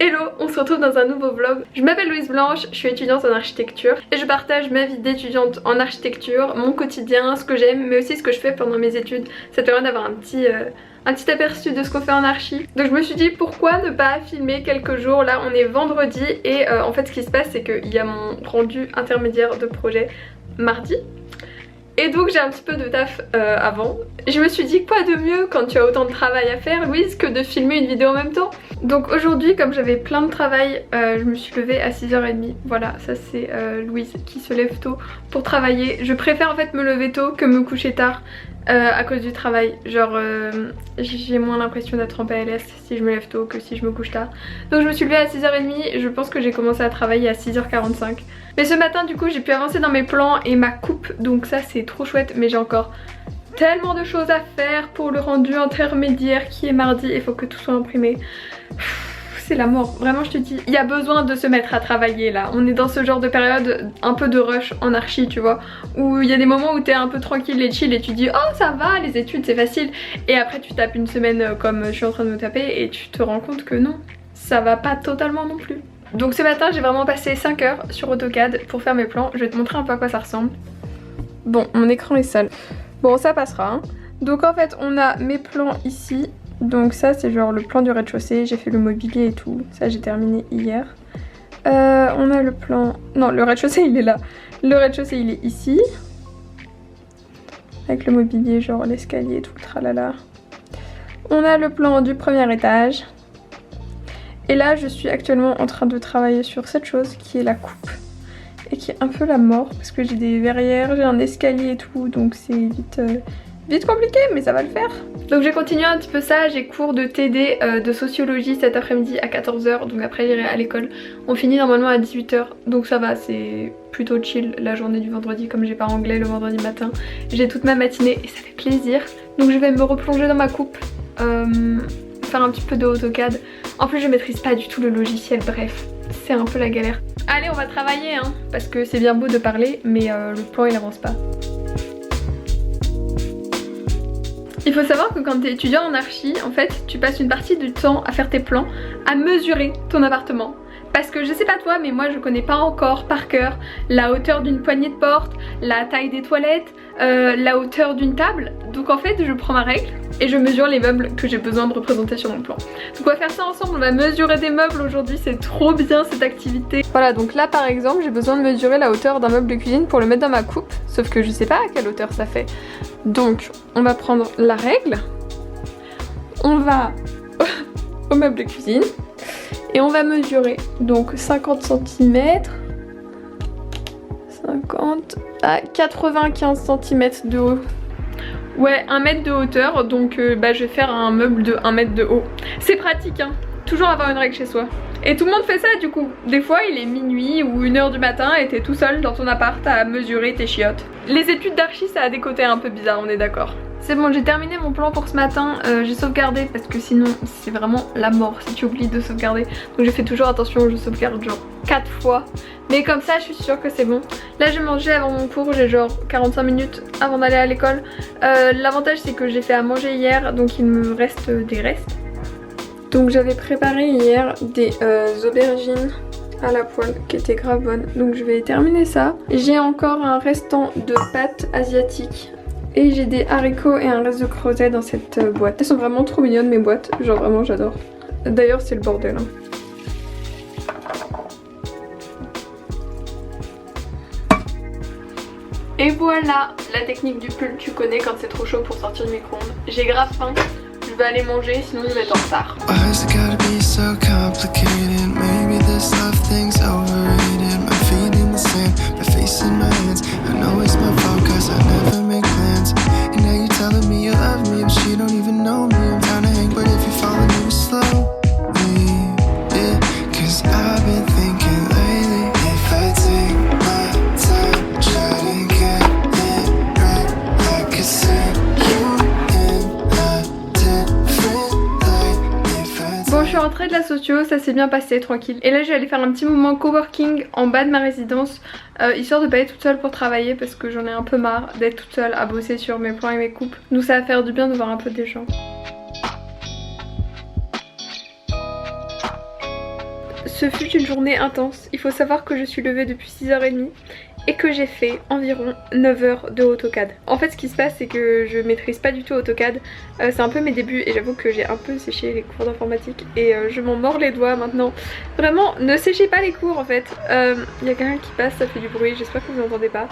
Hello, on se retrouve dans un nouveau vlog. Je m'appelle Louise Blanche, je suis étudiante en architecture et je partage ma vie d'étudiante en architecture, mon quotidien, ce que j'aime, mais aussi ce que je fais pendant mes études. Ça te permet d'avoir un petit aperçu de ce qu'on fait en archi. Donc je me suis dit pourquoi ne pas filmer quelques jours. Là on est vendredi et en fait ce qui se passe c'est qu'il y a mon rendu intermédiaire de projet mardi. Et donc j'ai un petit peu de taf avant. Je me suis dit quoi de mieux quand tu as autant de travail à faire Louise que de filmer une vidéo en même temps. Donc aujourd'hui comme j'avais plein de travail, je me suis levée à 6h30. Voilà, ça c'est Louise qui se lève tôt pour travailler. Je préfère en fait me lever tôt que me coucher tard à cause du travail. Genre j'ai moins l'impression d'être en PLS si je me lève tôt que si je me couche tard. Donc je me suis levée à 6h30, je pense que j'ai commencé à travailler à 6h45. Mais ce matin du coup j'ai pu avancer dans mes plans et ma coupe, donc ça c'est trop chouette. Mais j'ai encore tellement de choses à faire pour le rendu intermédiaire qui est mardi. Il faut que tout soit imprimé. C'est la mort, vraiment je te dis, il y a besoin de se mettre à travailler là. On est dans ce genre de période un peu de rush en archi tu vois, où il y a des moments où t'es un peu tranquille et chill et tu dis oh ça va, les études c'est facile. Et après tu tapes une semaine comme je suis en train de me taper et tu te rends compte que non, ça va pas totalement non plus. Donc ce matin j'ai vraiment passé 5 heures sur AutoCAD pour faire mes plans. Je vais te montrer un peu à quoi ça ressemble. Bon, mon écran est sale. Bon ça passera hein. Donc en fait on a mes plans ici. Donc ça c'est genre le plan du rez-de-chaussée, j'ai fait le mobilier et tout, ça j'ai terminé hier. On a le plan... Non, le rez-de-chaussée il est là. Le rez-de-chaussée il est ici. Avec le mobilier, genre l'escalier et tout, tralala. On a le plan du premier étage. Et là je suis actuellement en train de travailler sur cette chose qui est la coupe. Et qui est un peu la mort parce que j'ai des verrières, j'ai un escalier et tout, donc c'est vite compliqué mais ça va le faire. Donc j'ai continué un petit peu ça, j'ai cours de TD de sociologie cet après-midi à 14h, donc après j'irai à l'école. On finit normalement à 18h, donc ça va, c'est plutôt chill la journée du vendredi comme j'ai pas anglais le vendredi matin. J'ai toute ma matinée et ça fait plaisir. Donc je vais me replonger dans ma coupe, faire un petit peu de AutoCAD. En plus je maîtrise pas du tout le logiciel, bref, c'est un peu la galère. Allez on va travailler hein, parce que c'est bien beau de parler mais le plan il avance pas. Il faut savoir que quand tu es étudiant en archi, en fait, tu passes une partie du temps à faire tes plans, à mesurer ton appartement. Parce que je sais pas toi, mais moi je connais pas encore par cœur la hauteur d'une poignée de porte, la taille des toilettes, la hauteur d'une table. Donc en fait, je prends ma règle et je mesure les meubles que j'ai besoin de représenter sur mon plan. Donc on va faire ça ensemble, on va mesurer des meubles aujourd'hui, c'est trop bien cette activité. Voilà, donc là par exemple, j'ai besoin de mesurer la hauteur d'un meuble de cuisine pour le mettre dans ma coupe. Sauf que je sais pas à quelle hauteur ça fait. Donc on va prendre la règle, on va au meuble de cuisine et on va mesurer donc 50 cm, 50 à 95 cm de haut. Ouais, 1 mètre de hauteur, donc je vais faire un meuble de 1 mètre de haut. C'est pratique hein, toujours avoir une règle chez soi. Et tout le monde fait ça du coup. Des fois il est minuit ou 1h du matin et t'es tout seul dans ton appart à mesurer tes chiottes. Les études d'archi ça a des côtés un peu bizarres, on est d'accord. C'est bon, j'ai terminé mon plan pour ce matin, j'ai sauvegardé parce que sinon c'est vraiment la mort si tu oublies de sauvegarder. Donc je fais toujours attention, je sauvegarde genre 4 fois. Mais comme ça je suis sûre que c'est bon. Là je mangeais avant mon cours, j'ai genre 45 minutes avant d'aller à l'école. L'avantage c'est que j'ai fait à manger hier donc il me reste des restes. Donc j'avais préparé hier des aubergines à la poêle qui étaient grave bonnes. Donc je vais terminer ça. J'ai encore un restant de pâtes asiatiques. Et j'ai des haricots et un reste de creusets dans cette boîte. Elles sont vraiment trop mignonnes mes boîtes, genre vraiment j'adore. D'ailleurs c'est le bordel hein. Et voilà, la technique du pull tu connais quand c'est trop chaud pour sortir du micro-ondes. J'ai grave faim, je vais aller manger sinon je vais être en retard. Telling me you love me, but she don't even know me. I'm trying to hang, but if you follow me slowly, yeah. Cause I've been thinking lately, if I take my time, try to get it right, I could see you in a different light. Bon, je suis rentrée de la socio, ça s'est bien passé, tranquille. Et là, je vais aller faire un petit moment coworking en bas de ma résidence. Histoire de pas être toute seule pour travailler parce que j'en ai un peu marre d'être toute seule à bosser sur mes plans et mes coupes. Donc ça va faire du bien de voir un peu des gens. ce fut une journée intense. Il faut savoir que je suis levée depuis 6h30 et que j'ai fait environ 9 heures de AutoCAD. En fait ce qui se passe c'est que je maîtrise pas du tout AutoCAD, c'est un peu mes débuts et j'avoue que j'ai un peu séché les cours d'informatique et je m'en mords les doigts maintenant. Vraiment ne séchez pas les cours en fait. Il y a quelqu'un qui passe, ça fait du bruit, j'espère que vous n'entendez pas.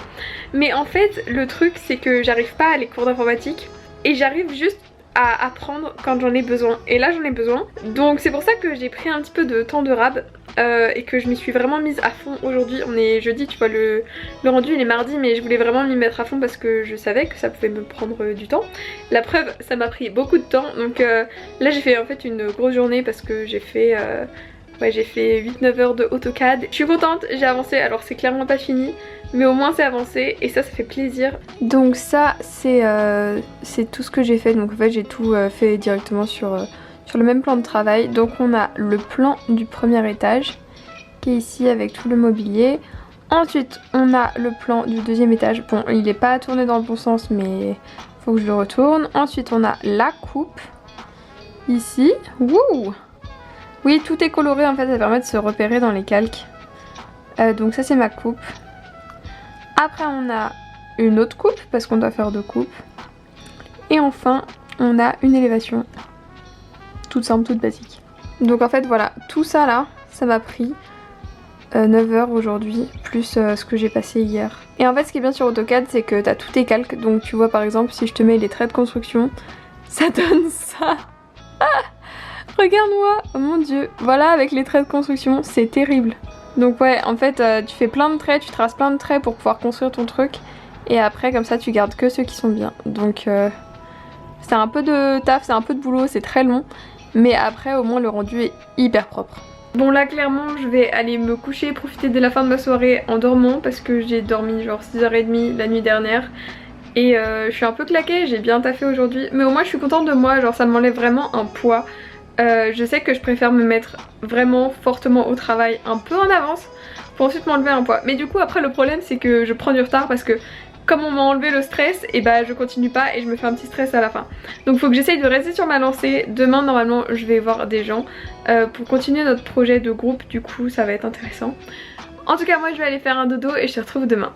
Mais en fait le truc c'est que j'arrive pas à les cours d'informatique et j'arrive juste à apprendre quand j'en ai besoin, et là j'en ai besoin, donc c'est pour ça que j'ai pris un petit peu de temps de rab et que je m'y suis vraiment mise à fond aujourd'hui. On est jeudi, tu vois, le rendu il est mardi, mais je voulais vraiment m'y mettre à fond parce que je savais que ça pouvait me prendre du temps. La preuve, ça m'a pris beaucoup de temps, donc là j'ai fait en fait une grosse journée parce que j'ai fait j'ai fait 8-9 heures de AutoCAD. Je suis contente, j'ai avancé, alors c'est clairement pas fini, mais au moins c'est avancé et ça fait plaisir. Donc ça c'est tout ce que j'ai fait, donc en fait j'ai tout fait directement sur le même plan de travail. Donc on a le plan du premier étage qui est ici avec tout le mobilier. Ensuite on a le plan du deuxième étage, bon il est pas tourné dans le bon sens mais faut que je le retourne. Ensuite on a la coupe ici, wouh. Oui, tout est coloré en fait, ça permet de se repérer dans les calques. Donc ça c'est ma coupe. Après on a une autre coupe parce qu'on doit faire deux coupes. Et enfin on a une élévation. Toute simple, toute basique. Donc en fait voilà, tout ça là, ça m'a pris 9 heures aujourd'hui, plus ce que j'ai passé hier. Et en fait ce qui est bien sur AutoCAD c'est que t'as tous tes calques. Donc tu vois par exemple si je te mets les traits de construction, ça donne ça. Regarde-moi, oh mon dieu, voilà avec les traits de construction, c'est terrible. Donc ouais, en fait tu fais plein de traits, tu traces plein de traits pour pouvoir construire ton truc. Et après comme ça tu gardes que ceux qui sont bien. Donc c'est un peu de taf, c'est un peu de boulot, c'est très long. Mais après au moins le rendu est hyper propre. Bon là clairement je vais aller me coucher et profiter de la fin de ma soirée en dormant. Parce que j'ai dormi genre 6h30 la nuit dernière. Et je suis un peu claquée, j'ai bien taffé aujourd'hui. Mais au moins je suis contente de moi, genre ça m'enlève vraiment un poids. Je sais que je préfère me mettre vraiment fortement au travail un peu en avance pour ensuite m'enlever un poids. Mais du coup après le problème c'est que je prends du retard parce que comme on m'a enlevé le stress, et bah je continue pas et je me fais un petit stress à la fin. Donc faut que j'essaye de rester sur ma lancée. Demain normalement je vais voir des gens pour continuer notre projet de groupe, du coup ça va être intéressant. En tout cas moi je vais aller faire un dodo et je te retrouve demain.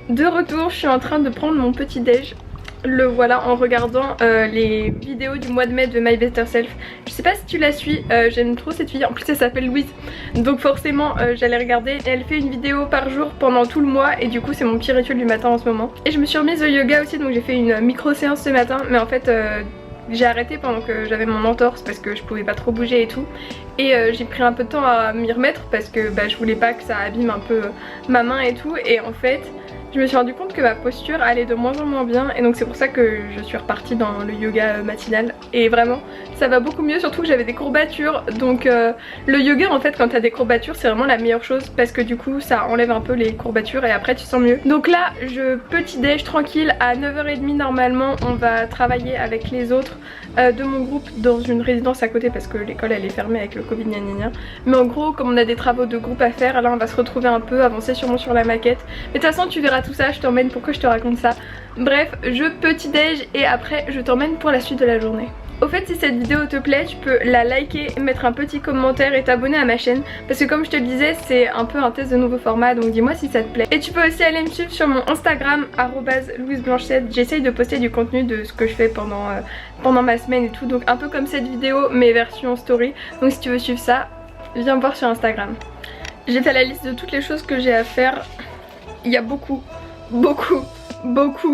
De retour, je suis en train de prendre mon petit déj. Le voilà en regardant les vidéos du mois de mai de My Better Self. Je sais pas si tu la suis, j'aime trop cette fille, en plus elle s'appelle Louise. Donc forcément j'allais regarder. Elle fait une vidéo par jour pendant tout le mois et du coup c'est mon petit rituel du matin en ce moment. Et je me suis remise au yoga aussi, donc j'ai fait une micro séance ce matin. Mais en fait j'ai arrêté pendant que j'avais mon entorse parce que je pouvais pas trop bouger et tout. Et j'ai pris un peu de temps à m'y remettre parce que je voulais pas que ça abîme un peu ma main et tout. Et en fait je me suis rendu compte que ma posture allait de moins en moins bien et donc c'est pour ça que je suis repartie dans le yoga matinal et vraiment ça va beaucoup mieux, surtout que j'avais des courbatures. Donc le yoga en fait quand t'as des courbatures c'est vraiment la meilleure chose parce que du coup ça enlève un peu les courbatures et après tu sens mieux. Donc là je petit déj tranquille, à 9h30 normalement on va travailler avec les autres de mon groupe dans une résidence à côté parce que l'école elle est fermée avec le Covid gna gna gna. Mais en gros comme on a des travaux de groupe à faire, là on va se retrouver un peu, avancer sûrement sur la maquette. Mais de toute façon tu verras tout ça, je t'emmène, pourquoi je te raconte ça. Bref, je petit déj et après je t'emmène pour la suite de la journée. Au fait si cette vidéo te plaît tu peux la liker, mettre un petit commentaire et t'abonner à ma chaîne parce que comme je te le disais c'est un peu un test de nouveau format, donc dis-moi si ça te plaît. Et tu peux aussi aller me suivre sur mon Instagram @louiseblanchette. J'essaye de poster du contenu de ce que je fais pendant ma semaine et tout, donc un peu comme cette vidéo mais version story. Donc si tu veux suivre ça, viens me voir sur Instagram. J'ai fait la liste de toutes les choses que j'ai à faire. Il y a beaucoup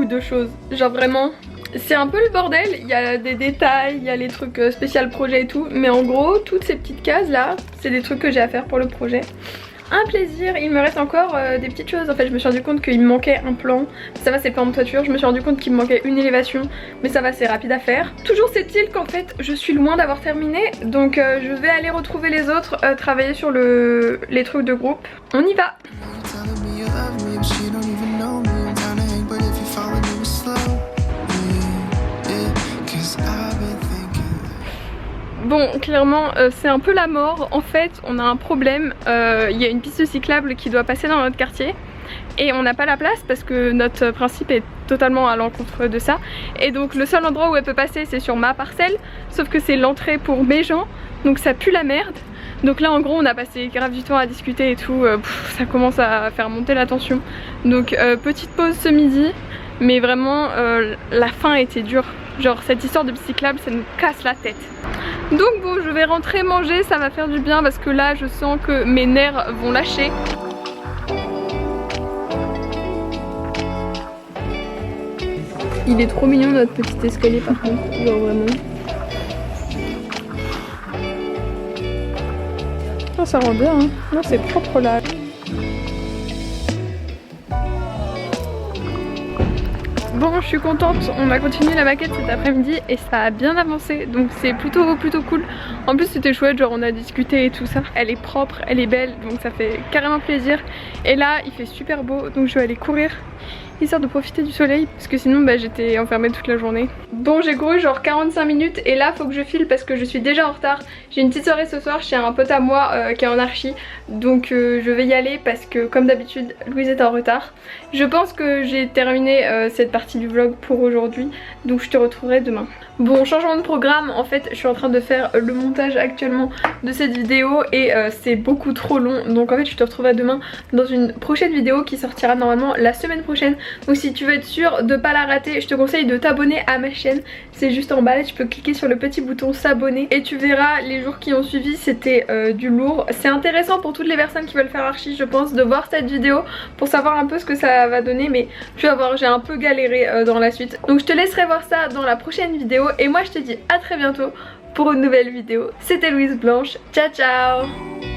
de choses, genre vraiment c'est un peu le bordel. Il y a des détails, il y a les trucs spécial projet et tout, mais en gros toutes ces petites cases là c'est des trucs que j'ai à faire pour le projet. Un plaisir, il me reste encore des petites choses. En fait je me suis rendu compte qu'il me manquait un plan, ça va c'est le plan de toiture. Je me suis rendu compte qu'il me manquait une élévation, mais ça va c'est rapide à faire. Toujours c'est-il qu'en fait je suis loin d'avoir terminé, donc je vais aller retrouver les autres, travailler sur les trucs de groupe. On y va. Bon clairement c'est un peu la mort. En fait on a un problème, il y a une piste cyclable qui doit passer dans notre quartier et on n'a pas la place parce que notre principe est totalement à l'encontre de ça. Et donc le seul endroit où elle peut passer c'est sur ma parcelle, sauf que c'est l'entrée pour mes gens, donc ça pue la merde. Donc là en gros on a passé grave du temps à discuter et tout, ça commence à faire monter la tension. Donc petite pause ce midi, mais vraiment la fin était dure. Genre cette histoire de cyclable ça nous casse la tête. Donc bon, je vais rentrer manger, ça va faire du bien parce que là je sens que mes nerfs vont lâcher. Il est trop mignon notre petit escalier par contre, genre vraiment. Oh, ça rend bien, hein. Non, c'est propre là. Bon, je suis contente, on a continué la maquette cet après-midi et ça a bien avancé, donc c'est plutôt cool. En plus c'était chouette, genre on a discuté et tout ça. Elle est propre, elle est belle, donc ça fait carrément plaisir. Et là il fait super beau, donc je vais aller courir histoire de profiter du soleil parce que sinon j'étais enfermée toute la journée. Bon, j'ai couru genre 45 minutes et là faut que je file parce que je suis déjà en retard. J'ai une petite soirée ce soir chez un pote à moi qui est en archi, donc je vais y aller parce que comme d'habitude Louise est en retard. Je pense que j'ai terminé cette partie du vlog pour aujourd'hui, donc je te retrouverai demain. Bon, changement de programme, en fait je suis en train de faire le montage actuellement de cette vidéo et c'est beaucoup trop long, donc en fait je te retrouverai demain dans une prochaine vidéo qui sortira normalement la semaine prochaine. Donc si tu veux être sûr de pas la rater, je te conseille de t'abonner à ma chaîne, c'est juste en bas là, tu peux cliquer sur le petit bouton s'abonner et tu verras les jours qui ont suivi, c'était du lourd. C'est intéressant pour toutes les personnes qui veulent faire archi je pense de voir cette vidéo pour savoir un peu ce que ça va donner, mais tu vas voir j'ai un peu galéré dans la suite. Donc je te laisserai voir ça dans la prochaine vidéo et moi je te dis à très bientôt pour une nouvelle vidéo. C'était Louise Blanche, ciao ciao.